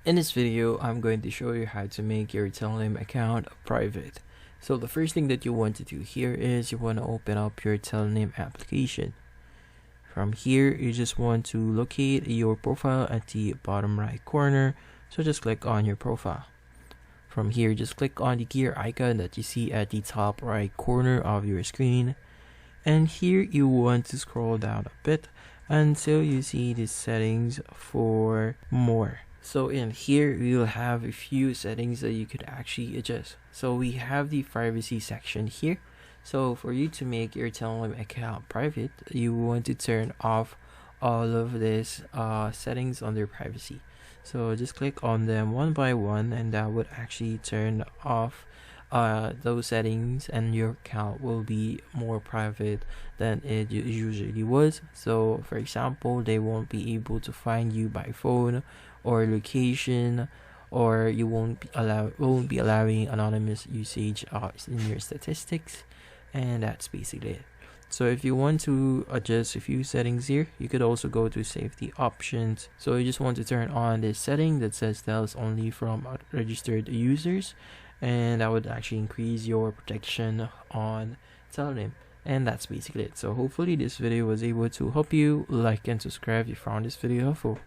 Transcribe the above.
In this video, I'm going to show you how to make your Tellonym account private. So the first thing that you want to do here is you want to open up your Tellonym application. From here, you just want to locate your profile at the bottom right corner. So just click on your profile. From here, just click on the gear icon that you see at the top right corner of your screen. And here you want to scroll down a bit until you see the settings for more. So in here, you'll have a few settings that you could actually adjust. So we have the privacy section here. So for you to make your Tellonym account private, you want to turn off all of these settings under privacy. So just click on them one by one, and that would actually turn off those settings, and your account will be more private than it usually was. So for example, they won't be able to find you by phone or location, or you won't be allowing anonymous usage in your statistics, and that's basically it. So if you want to adjust a few settings here, you could also go to safety options. So you just want to turn on this setting that says tells only from registered users, and that would actually increase your protection on Tellonym. And that's basically it. So hopefully this video was able to help you. Like and subscribe if you found this video helpful.